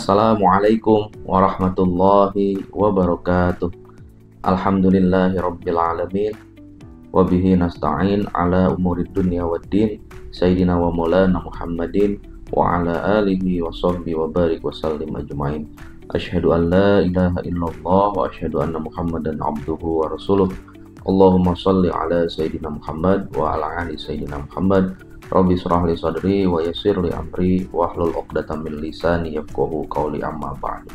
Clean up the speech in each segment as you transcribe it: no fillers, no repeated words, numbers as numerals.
Assalamualaikum warahmatullahi wabarakatuh. Alhamdulillahirabbil alamin. Wa bihi nasta'in ala umurid dunya waddin. Sayyidina wa maulana Muhammadin wa ala alihi wa sahbihi wa barik wa sallim ajmain. Asyhadu an la ilaha illallah wa asyhadu anna Muhammadan abduhu wa rasuluh. Allahumma shalli ala sayyidina Muhammad wa ala ali sayyidina Muhammad. Rabbi shrah li sadri wa yassir li amri wahlul 'uqdatam min lisani yafqahu qawli, amma ba'du.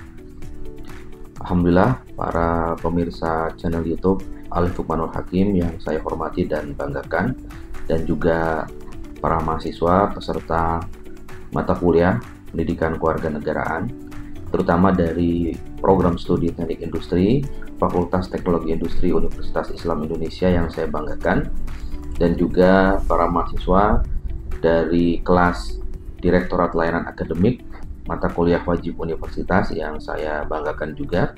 Alhamdulillah, para pemirsa channel YouTube Alif Lukmanul Hakim yang saya hormati dan banggakan, dan juga para mahasiswa peserta mata kuliah Pendidikan Kewarganegaraan, terutama dari program studi Teknik Industri Fakultas Teknologi Industri Universitas Islam Indonesia yang saya banggakan, dan juga para mahasiswa dari kelas Direktorat Layanan Akademik mata kuliah wajib universitas yang saya banggakan juga.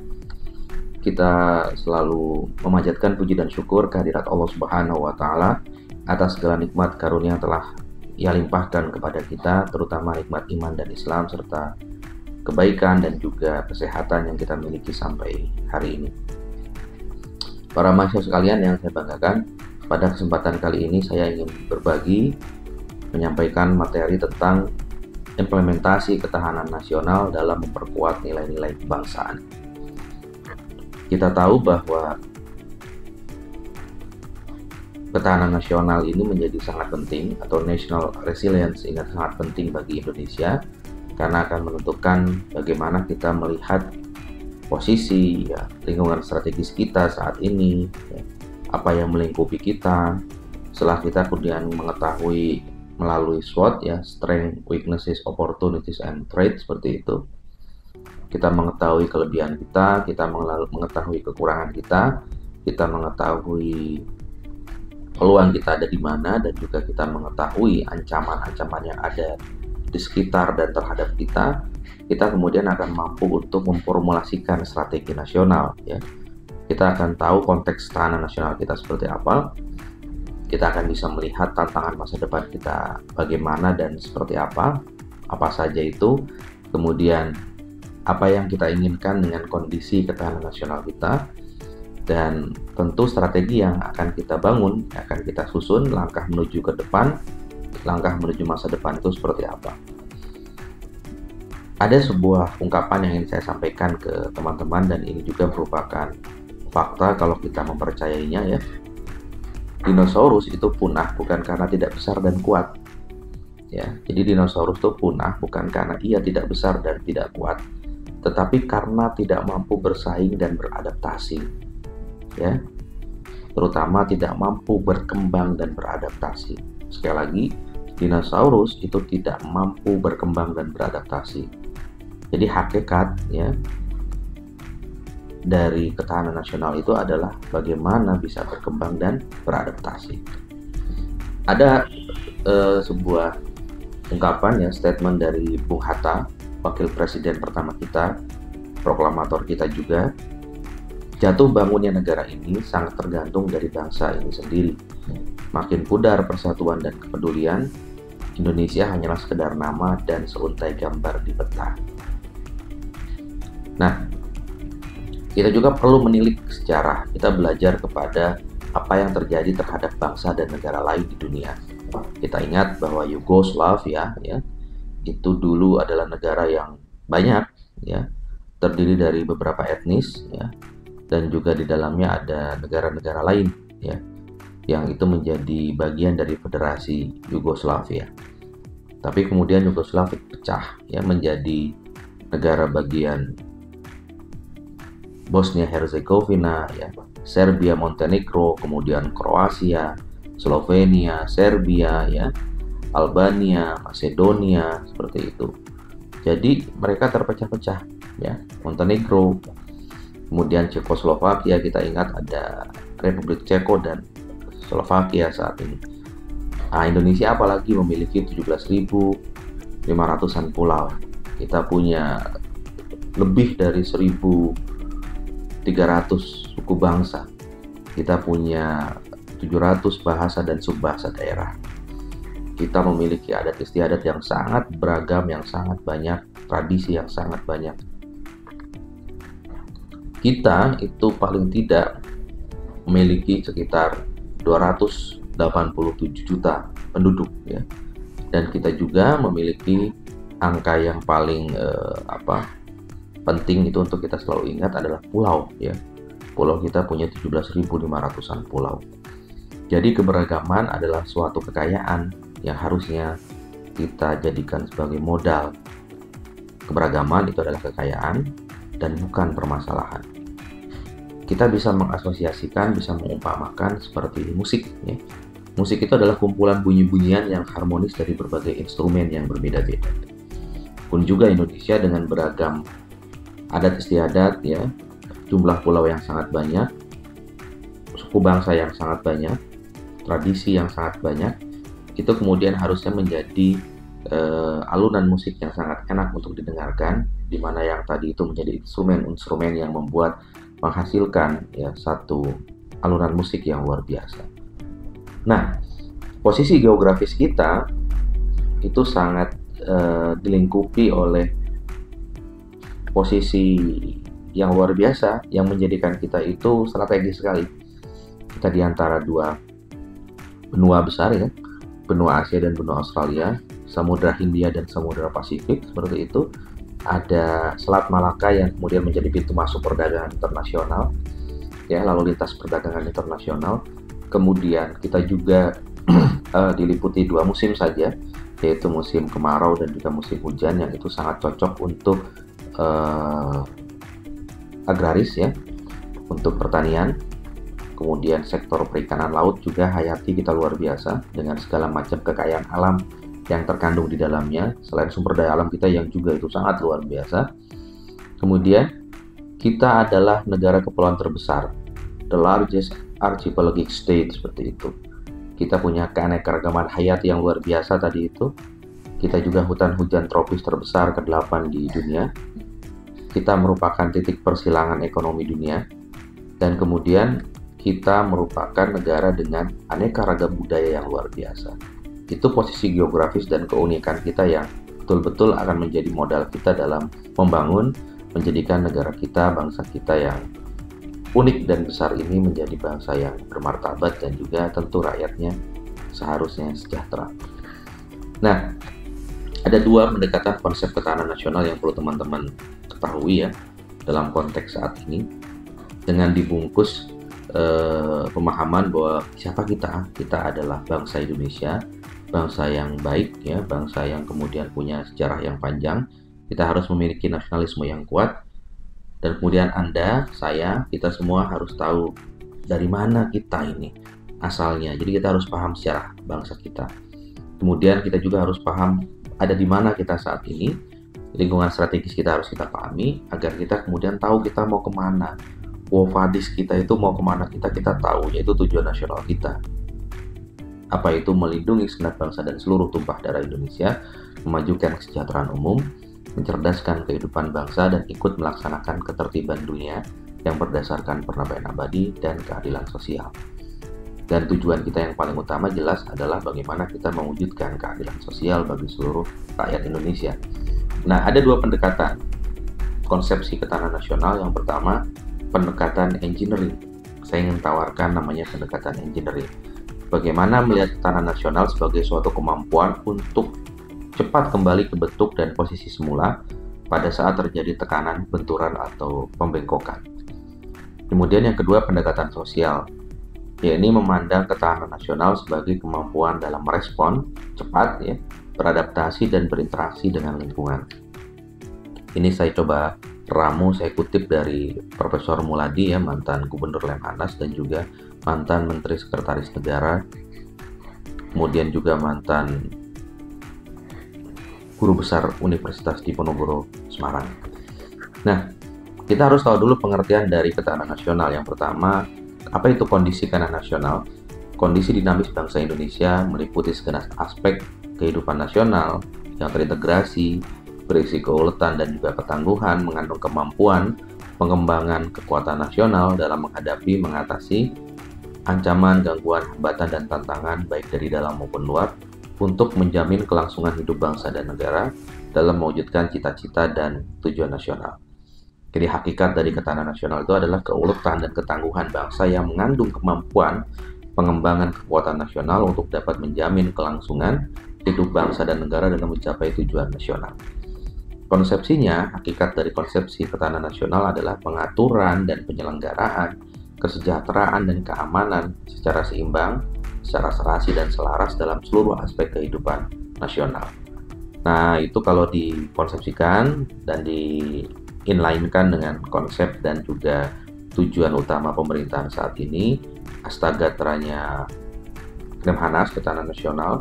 Kita selalu memanjatkan puji dan syukur kehadirat Allah Subhanahu wa Ta'ala atas segala nikmat karunia yang telah Ia limpahkan kepada kita, terutama nikmat iman dan Islam serta kebaikan dan juga kesehatan yang kita miliki sampai hari ini. Para mahasiswa sekalian yang saya banggakan, pada kesempatan kali ini saya ingin berbagi, menyampaikan materi tentang implementasi ketahanan nasional dalam memperkuat nilai-nilai kebangsaan. Kita tahu bahwa ketahanan nasional ini menjadi sangat penting, atau national resilience ini sangat penting bagi Indonesia, karena akan menentukan bagaimana kita melihat posisi lingkungan strategis kita saat ini, apa yang melingkupi kita. Setelah kita kemudian mengetahui melalui SWOT, strength, weaknesses, opportunities, and threats, seperti itu, kita mengetahui kelebihan kita, kita mengetahui kekurangan kita mengetahui peluang kita ada di mana, dan juga kita mengetahui ancaman-ancaman yang ada di sekitar dan terhadap kita kemudian akan mampu untuk memformulasikan strategi nasional. Kita akan tahu konteks ketahanan nasional kita seperti apa. Kita akan bisa melihat tantangan masa depan kita bagaimana dan seperti apa saja itu, kemudian apa yang kita inginkan dengan kondisi ketahanan nasional kita, dan tentu strategi yang akan kita bangun, akan kita susun, langkah menuju ke depan, langkah menuju masa depan itu seperti apa. Ada sebuah ungkapan yang ingin saya sampaikan ke teman-teman, dan ini juga merupakan fakta kalau kita mempercayainya. Dinosaurus itu punah bukan karena tidak besar dan kuat. Jadi dinosaurus itu punah bukan karena ia tidak besar dan tidak kuat, tetapi karena tidak mampu bersaing dan beradaptasi. Terutama tidak mampu berkembang dan beradaptasi. Sekali lagi, dinosaurus itu tidak mampu berkembang dan beradaptasi. Jadi hakikat dari ketahanan nasional itu adalah bagaimana bisa berkembang dan beradaptasi. Ada sebuah ungkapan, statement dari Bung Hatta, wakil presiden pertama kita, proklamator kita juga. Jatuh bangunnya negara ini sangat tergantung dari bangsa ini sendiri. Makin pudar persatuan dan kepedulian, Indonesia hanyalah sekedar nama dan seuntai gambar di peta. Nah, kita juga perlu menilik sejarah. Kita belajar kepada apa yang terjadi terhadap bangsa dan negara lain di dunia. Kita ingat bahwa Yugoslavia itu dulu adalah negara yang banyak, terdiri dari beberapa etnis, dan juga di dalamnya ada negara-negara lain, yang itu menjadi bagian dari Federasi Yugoslavia. Tapi kemudian Yugoslavia pecah, menjadi negara bagian Bosnia Herzegovina, Serbia, Montenegro, kemudian Kroasia, Slovenia, Serbia, Albania, Macedonia, seperti itu. Jadi mereka terpecah-pecah, Montenegro, kemudian Cekoslovakia, kita ingat ada Republik Ceko dan Slovakia saat ini. Indonesia apalagi memiliki 17.500-an pulau. Kita punya lebih dari 1.300 suku bangsa. Kita punya 700 bahasa dan subbahasa daerah. Kita memiliki adat istiadat yang sangat beragam, yang sangat banyak, tradisi yang sangat banyak. Kita itu paling tidak memiliki sekitar 287 juta penduduk ya. Dan kita juga memiliki angka yang paling penting itu untuk kita selalu ingat adalah pulau ya. Pulau kita punya 17.500-an pulau. Jadi keberagaman adalah suatu kekayaan yang harusnya kita jadikan sebagai modal. Keberagaman itu adalah kekayaan dan bukan permasalahan. Kita bisa mengasosiasikan, bisa mengumpamakan seperti musik ya. Musik itu adalah kumpulan bunyi-bunyian yang harmonis dari berbagai instrumen yang berbeda-beda. Pun juga Indonesia dengan beragam adat istiadat ya, jumlah pulau yang sangat banyak, suku bangsa yang sangat banyak, tradisi yang sangat banyak, itu kemudian harusnya menjadi alunan musik yang sangat enak untuk didengarkan, di mana yang tadi itu menjadi instrumen-instrumen yang menghasilkan ya satu alunan musik yang luar biasa. Nah, posisi geografis kita itu sangat dilingkupi oleh posisi yang luar biasa yang menjadikan kita itu strategis sekali. Kita di antara dua benua besar ya, benua Asia dan benua Australia, Samudra Hindia dan Samudra Pasifik seperti itu. Ada Selat Malaka yang kemudian menjadi pintu masuk perdagangan internasional ya, lalu lintas perdagangan internasional. Kemudian kita juga diliputi dua musim saja, yaitu musim kemarau dan juga musim hujan, yang itu sangat cocok untuk agraris ya, untuk pertanian. Kemudian sektor perikanan laut juga hayati kita luar biasa dengan segala macam kekayaan alam yang terkandung di dalamnya, selain sumber daya alam kita yang juga itu sangat luar biasa. Kemudian kita adalah negara kepulauan terbesar, the largest archipelagic state, seperti itu. Kita punya keanekaragaman hayati yang luar biasa tadi itu. Kita juga hutan hujan tropis terbesar ke-8 di dunia. Kita merupakan titik persilangan ekonomi dunia. Dan kemudian kita merupakan negara dengan aneka ragam budaya yang luar biasa. Itu posisi geografis dan keunikan kita yang betul-betul akan menjadi modal kita dalam membangun, menjadikan negara kita, bangsa kita yang unik dan besar ini menjadi bangsa yang bermartabat dan juga tentu rakyatnya seharusnya sejahtera. Nah, ada dua pendekatan konsep ketahanan nasional yang perlu teman-teman ketahui ya dalam konteks saat ini, dengan dibungkus pemahaman bahwa siapa kita adalah bangsa Indonesia, bangsa yang baik ya, bangsa yang kemudian punya sejarah yang panjang. Kita harus memiliki nasionalisme yang kuat. Dan kemudian Anda, saya, kita semua harus tahu dari mana kita ini asalnya. Jadi kita harus paham sejarah bangsa kita. Kemudian kita juga harus paham ada di mana kita saat ini. Lingkungan strategis kita harus kita pahami agar kita kemudian tahu kita mau kemana. Wovadis kita itu mau kemana kita tahu, yaitu tujuan nasional kita. Apa itu melindungi segenap bangsa dan seluruh tumpah darah Indonesia, memajukan kesejahteraan umum, mencerdaskan kehidupan bangsa, dan ikut melaksanakan ketertiban dunia yang berdasarkan perdamaian abadi dan keadilan sosial. Dan tujuan kita yang paling utama jelas adalah bagaimana kita mewujudkan keadilan sosial bagi seluruh rakyat Indonesia. Nah, ada dua pendekatan konsepsi ketahanan nasional. Yang pertama, pendekatan engineering. Saya ingin tawarkan namanya pendekatan engineering. Bagaimana melihat ketahanan nasional sebagai suatu kemampuan untuk cepat kembali ke bentuk dan posisi semula pada saat terjadi tekanan, benturan, atau pembengkokan. Kemudian yang kedua, pendekatan sosial, yakni memandang ketahanan nasional sebagai kemampuan dalam merespon cepat, ya, beradaptasi dan berinteraksi dengan lingkungan. Ini saya coba ramu, saya kutip dari Profesor Muladi, ya, mantan Gubernur Lemhanas dan juga mantan Menteri Sekretaris Negara, kemudian juga mantan Guru Besar Universitas Diponegoro Semarang. Nah, kita harus tahu dulu pengertian dari ketahanan nasional. Yang pertama, apa itu kondisi ketahanan nasional? Kondisi dinamis bangsa Indonesia meliputi segenap aspek kehidupan nasional yang terintegrasi, berisi keuletan dan juga ketangguhan, mengandung kemampuan pengembangan kekuatan nasional dalam menghadapi, mengatasi ancaman, gangguan, hambatan, dan tantangan baik dari dalam maupun luar, untuk menjamin kelangsungan hidup bangsa dan negara dalam mewujudkan cita-cita dan tujuan nasional. Jadi hakikat dari ketahanan nasional itu adalah keuletan dan ketangguhan bangsa yang mengandung kemampuan pengembangan kekuatan nasional untuk dapat menjamin kelangsungan hidup bangsa dan negara dalam mencapai tujuan nasional. Konsepsinya, hakikat dari konsepsi ketahanan nasional adalah pengaturan dan penyelenggaraan kesejahteraan dan keamanan secara seimbang, secara serasi dan selaras dalam seluruh aspek kehidupan nasional. Nah, itu kalau dikonsepsikan dan di-inline-kan dengan konsep dan juga tujuan utama pemerintahan saat ini, Astaga-teranya Lemhanas, ketahanan nasional,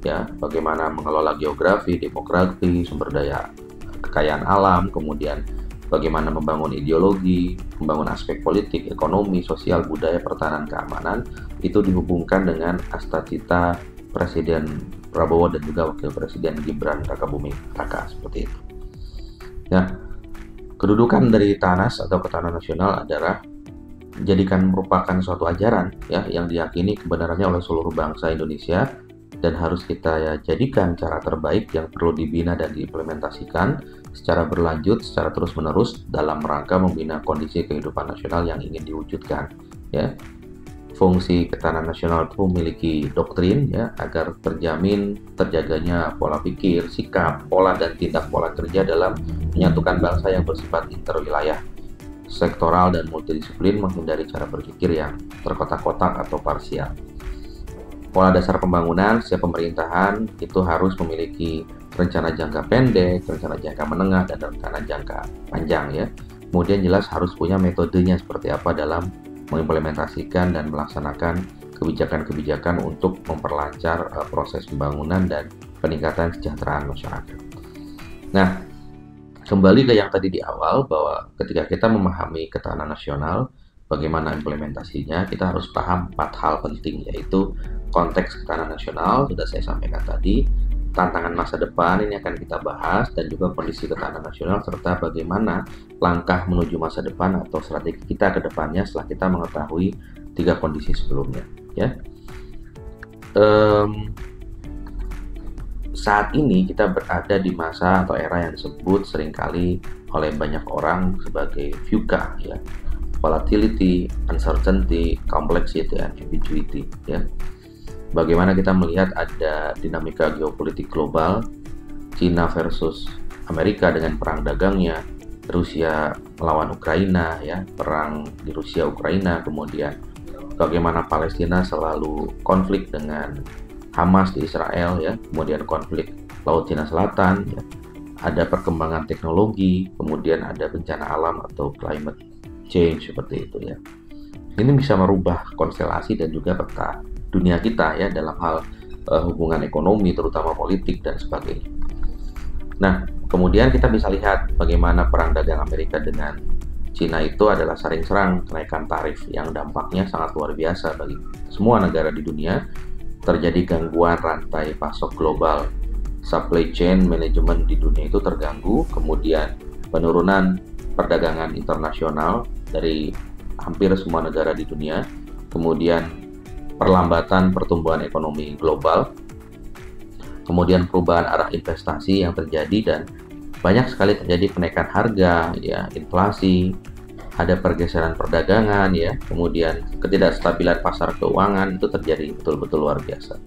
ya, bagaimana mengelola geografi, demografi, sumber daya kekayaan alam, kemudian bagaimana membangun ideologi, membangun aspek politik, ekonomi, sosial, budaya, pertahanan, keamanan, itu dihubungkan dengan asta-cita Presiden Prabowo dan juga Wakil Presiden Gibran Rakabuming Raka, seperti itu. Nah, kedudukan dari TANAS atau Ketahanan Nasional adalah dijadikan merupakan suatu ajaran ya yang diyakini kebenarannya oleh seluruh bangsa Indonesia dan harus kita jadikan cara terbaik yang perlu dibina dan diimplementasikan secara berlanjut, secara terus-menerus dalam rangka membina kondisi kehidupan nasional yang ingin diwujudkan. Ya, fungsi ketahanan nasional itu memiliki doktrin ya agar terjamin terjaganya pola pikir, sikap, pola dan tindak pola kerja dalam menyatukan bangsa yang bersifat interwilayah, sektoral dan multidisiplin, menghindari cara berpikir yang terkotak-kotak atau parsial. Pola dasar pembangunan setiap pemerintahan itu harus memiliki rencana jangka pendek, rencana jangka menengah, dan rencana jangka panjang ya. Kemudian jelas harus punya metodenya seperti apa dalam mengimplementasikan dan melaksanakan kebijakan-kebijakan untuk memperlancar proses pembangunan dan peningkatan kesejahteraan masyarakat. Nah, kembali ke yang tadi di awal bahwa ketika kita memahami ketahanan nasional, bagaimana implementasinya, kita harus paham 4 hal penting, yaitu konteks ketahanan nasional, sudah saya sampaikan tadi, tantangan masa depan ini akan kita bahas, dan juga kondisi ketahanan nasional, serta bagaimana langkah menuju masa depan atau strategi kita ke depannya setelah kita mengetahui 3 kondisi sebelumnya. Ya. Saat ini kita berada di masa atau era yang disebut seringkali oleh banyak orang sebagai VUCA, ya. Volatility, uncertainty, complexity, and ambiguity. Ya. Bagaimana kita melihat ada dinamika geopolitik global, Cina versus Amerika dengan perang dagangnya, Rusia melawan Ukraina, ya, perang di Rusia Ukraina, kemudian bagaimana Palestina selalu konflik dengan Hamas di Israel, ya, kemudian konflik Laut Cina Selatan, ya, ada perkembangan teknologi, kemudian ada bencana alam atau climate change seperti itu ya. Ini bisa merubah konstelasi dan juga peta dunia kita ya dalam hal hubungan ekonomi, terutama politik dan sebagainya. Nah, kemudian kita bisa lihat bagaimana perang dagang Amerika dengan Cina itu adalah saling serang kenaikan tarif yang dampaknya sangat luar biasa bagi semua negara di dunia. Terjadi gangguan rantai pasok global, supply chain management di dunia itu terganggu, kemudian penurunan perdagangan internasional dari hampir semua negara di dunia, kemudian perlambatan pertumbuhan ekonomi global, kemudian perubahan arah investasi yang terjadi, dan banyak sekali terjadi kenaikan harga, ya, inflasi, ada pergeseran perdagangan, ya, kemudian ketidakstabilan pasar keuangan itu terjadi betul-betul luar biasa.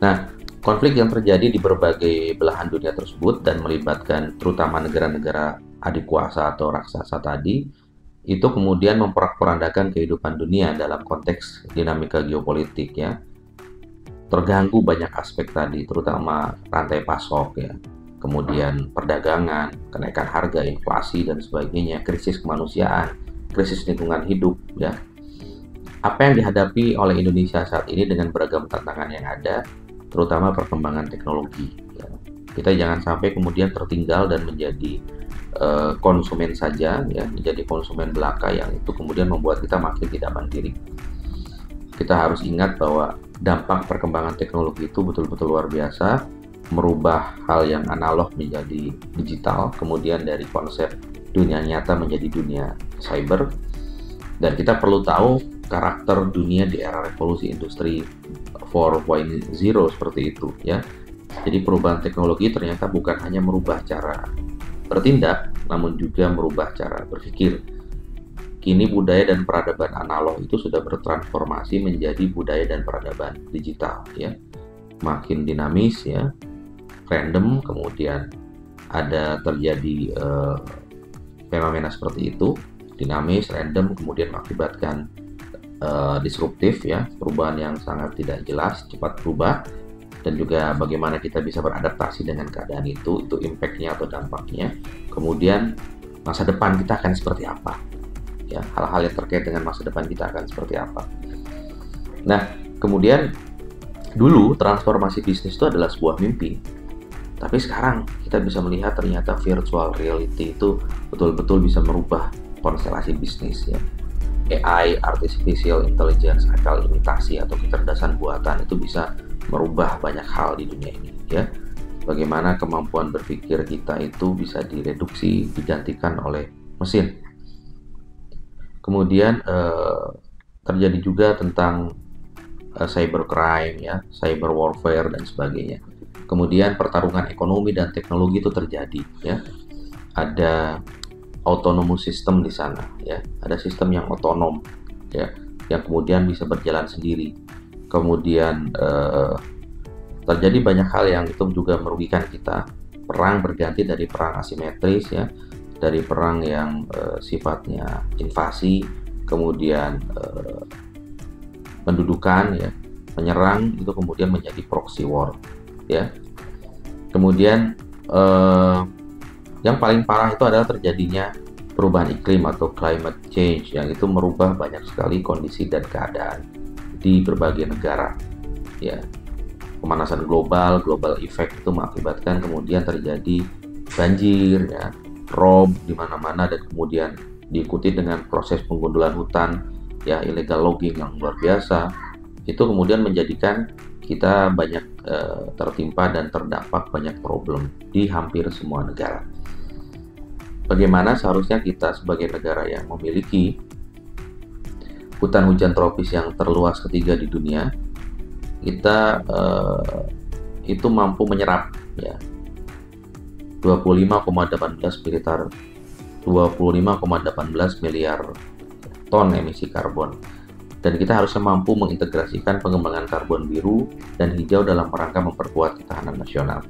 Nah, konflik yang terjadi di berbagai belahan dunia tersebut dan melibatkan terutama negara-negara adik kuasa atau raksasa tadi, itu kemudian memporak-porandakan kehidupan dunia dalam konteks dinamika geopolitik ya. Terganggu banyak aspek tadi, terutama rantai pasok ya, kemudian perdagangan, kenaikan harga, inflasi dan sebagainya, krisis kemanusiaan, krisis lingkungan hidup ya. Apa yang dihadapi oleh Indonesia saat ini dengan beragam tantangan yang ada, terutama perkembangan teknologi ya. Kita jangan sampai kemudian tertinggal dan menjadi konsumen saja ya, menjadi konsumen belaka yang itu kemudian membuat kita makin tidak mandiri. Kita harus ingat bahwa dampak perkembangan teknologi itu betul-betul luar biasa, merubah hal yang analog menjadi digital, kemudian dari konsep dunia nyata menjadi dunia cyber. Dan kita perlu tahu karakter dunia di era revolusi industri 4.0 seperti itu ya. Jadi perubahan teknologi ternyata bukan hanya merubah cara bertindak, namun juga merubah cara berpikir. Kini budaya dan peradaban analog itu sudah bertransformasi menjadi budaya dan peradaban digital ya. Makin dinamis ya, random, kemudian ada terjadi fenomena seperti itu, dinamis, random, kemudian mengakibatkan disruptif ya, perubahan yang sangat tidak jelas, cepat berubah, dan juga bagaimana kita bisa beradaptasi dengan keadaan itu impact-nya atau dampaknya. Kemudian masa depan kita akan seperti apa ya, hal-hal yang terkait dengan masa depan kita akan seperti apa. Nah, kemudian dulu transformasi bisnis itu adalah sebuah mimpi, tapi sekarang kita bisa melihat ternyata virtual reality itu betul-betul bisa merubah konstelasi bisnis ya. AI, artificial intelligence, akal imitasi atau kecerdasan buatan itu bisa merubah banyak hal di dunia ini ya. Bagaimana kemampuan berpikir kita itu bisa direduksi, digantikan oleh mesin. Kemudian terjadi juga tentang cybercrime ya, cyber warfare dan sebagainya. Kemudian pertarungan ekonomi dan teknologi itu terjadi ya. Ada autonomous system di sana ya, ada sistem yang otonom ya, yang kemudian bisa berjalan sendiri. Kemudian terjadi banyak hal yang itu juga merugikan kita. Perang berganti dari perang asimetris ya, dari perang yang sifatnya invasi, kemudian pendudukan ya, menyerang, itu kemudian menjadi proxy war ya. Kemudian yang paling parah itu adalah terjadinya perubahan iklim atau climate change yang itu merubah banyak sekali kondisi dan keadaan di berbagai negara ya. Pemanasan global effect itu mengakibatkan kemudian terjadi banjir ya, rob di mana-mana, dan kemudian diikuti dengan proses penggundulan hutan ya, illegal logging yang luar biasa. Itu kemudian menjadikan kita banyak tertimpa dan terdampak banyak problem di hampir semua negara. Bagaimana seharusnya kita sebagai negara yang memiliki hutan hujan tropis yang terluas ketiga di dunia, kita itu mampu menyerap ya 25,18 miliar ton emisi karbon, dan kita harusnya mampu mengintegrasikan pengembangan karbon biru dan hijau dalam rangka memperkuat ketahanan nasional.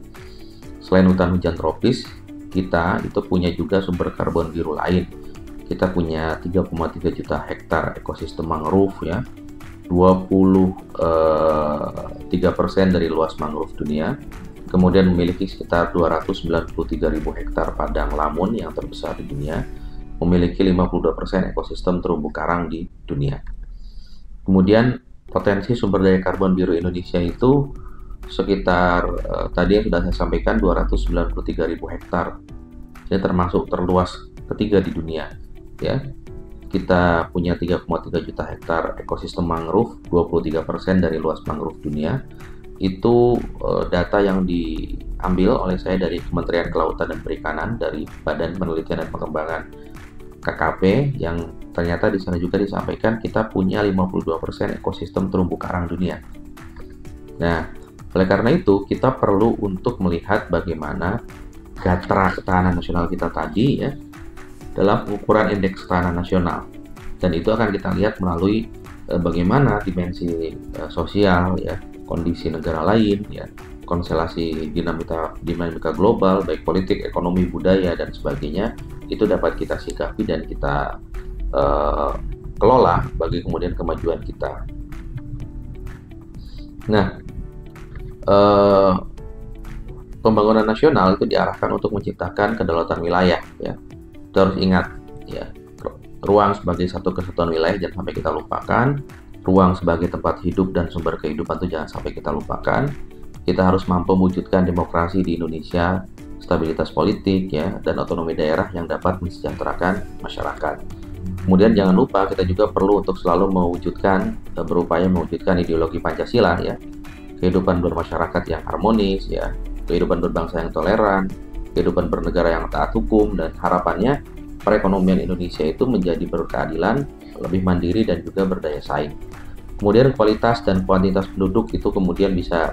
Selain hutan hujan tropis, kita itu punya juga sumber karbon biru lain. Kita punya 3,3 juta hektar ekosistem mangrove ya, 23% dari luas mangrove dunia. Kemudian memiliki sekitar 293.000 hektar padang lamun yang terbesar di dunia, memiliki 52% ekosistem terumbu karang di dunia. Kemudian potensi sumber daya karbon biru Indonesia itu sekitar tadi yang sudah saya sampaikan 293.000 hektar. Ini termasuk terluas ketiga di dunia ya. Kita punya 3,3 juta hektar ekosistem mangrove, 23% dari luas mangrove dunia. Itu data yang diambil oleh saya dari Kementerian Kelautan dan Perikanan, dari Badan Penelitian dan Pengembangan KKP, yang ternyata di sana juga disampaikan kita punya 52% ekosistem terumbu karang dunia. Nah, oleh karena itu kita perlu untuk melihat bagaimana gatra ketahanan nasional kita tadi ya dalam pengukuran indeks ketahanan nasional, dan itu akan kita lihat melalui bagaimana dimensi sosial ya, kondisi negara lain ya, konstelasi dinamika global baik politik, ekonomi, budaya dan sebagainya, itu dapat kita sikapi dan kita kelola bagi kemudian kemajuan kita. Nah, pembangunan nasional itu diarahkan untuk menciptakan kedaulatan wilayah ya. Kita harus ingat ya, ruang sebagai satu kesatuan wilayah jangan sampai kita lupakan. Ruang sebagai tempat hidup dan sumber kehidupan itu jangan sampai kita lupakan. Kita harus mampu mewujudkan demokrasi di Indonesia, stabilitas politik ya, dan otonomi daerah yang dapat mensejahterakan masyarakat. Kemudian jangan lupa kita juga perlu untuk selalu berupaya mewujudkan ideologi Pancasila ya, kehidupan bermasyarakat yang harmonis ya, kehidupan berbangsa yang toleran, kehidupan bernegara yang taat hukum, dan harapannya perekonomian Indonesia itu menjadi berkeadilan lebih mandiri dan juga berdaya saing. Kemudian kualitas dan kuantitas penduduk itu kemudian bisa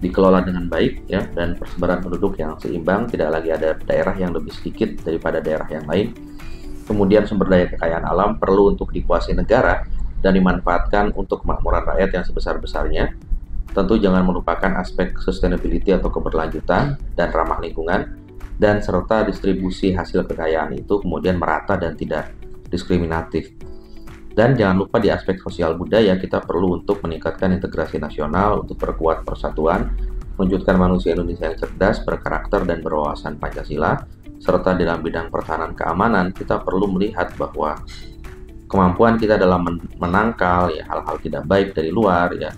dikelola dengan baik ya, dan persebaran penduduk yang seimbang, tidak lagi ada daerah yang lebih sedikit daripada daerah yang lain. Kemudian sumber daya kekayaan alam perlu untuk dikuasai negara dan dimanfaatkan untuk kemakmuran rakyat yang sebesar-besarnya. Tentu jangan melupakan aspek sustainability atau keberlanjutan dan ramah lingkungan, dan serta distribusi hasil kekayaan itu kemudian merata dan tidak diskriminatif. Dan jangan lupa di aspek sosial budaya kita perlu untuk meningkatkan integrasi nasional untuk perkuat persatuan, mewujudkan manusia Indonesia yang cerdas, berkarakter dan berwawasan Pancasila, serta dalam bidang pertahanan keamanan kita perlu melihat bahwa kemampuan kita dalam menangkal ya hal-hal tidak baik dari luar ya,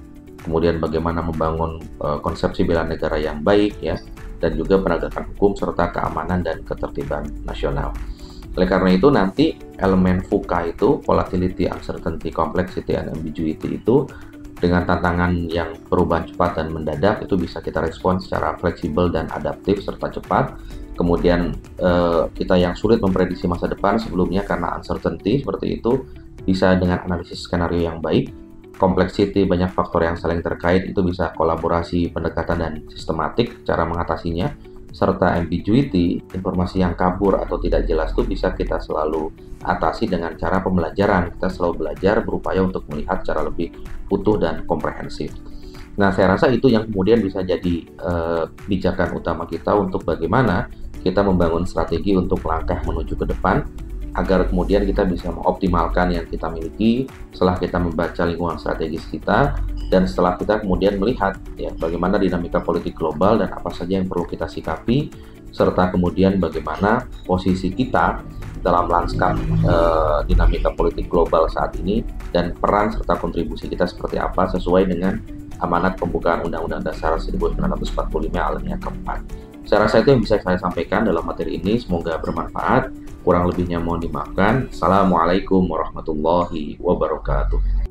kemudian bagaimana membangun konsepsi bela negara yang baik ya, dan juga penegakan hukum serta keamanan dan ketertiban nasional. Oleh karena itu nanti elemen VUCA itu, volatility, uncertainty, complexity, and ambiguity itu dengan tantangan yang perubahan cepat dan mendadak itu bisa kita respon secara fleksibel dan adaptif serta cepat. Kemudian kita yang sulit memprediksi masa depan sebelumnya karena uncertainty seperti itu bisa dengan analisis skenario yang baik. Complexity, banyak faktor yang saling terkait, itu bisa kolaborasi, pendekatan dan sistematik cara mengatasinya. Serta ambiguity, informasi yang kabur atau tidak jelas itu bisa kita selalu atasi dengan cara pembelajaran. Kita selalu belajar, berupaya untuk melihat secara lebih utuh dan komprehensif. Nah, saya rasa itu yang kemudian bisa jadi pijakan utama kita untuk bagaimana kita membangun strategi untuk langkah menuju ke depan, agar kemudian kita bisa mengoptimalkan yang kita miliki setelah kita membaca lingkungan strategis kita, dan setelah kita kemudian melihat ya bagaimana dinamika politik global dan apa saja yang perlu kita sikapi, serta kemudian bagaimana posisi kita dalam lanskap dinamika politik global saat ini, dan peran serta kontribusi kita seperti apa sesuai dengan amanat pembukaan Undang-Undang Dasar 1945 alam yang keempat. Saya rasa itu yang bisa saya sampaikan dalam materi ini, semoga bermanfaat. Kurang lebihnya mohon dimaafkan. Assalamualaikum warahmatullahi wabarakatuh.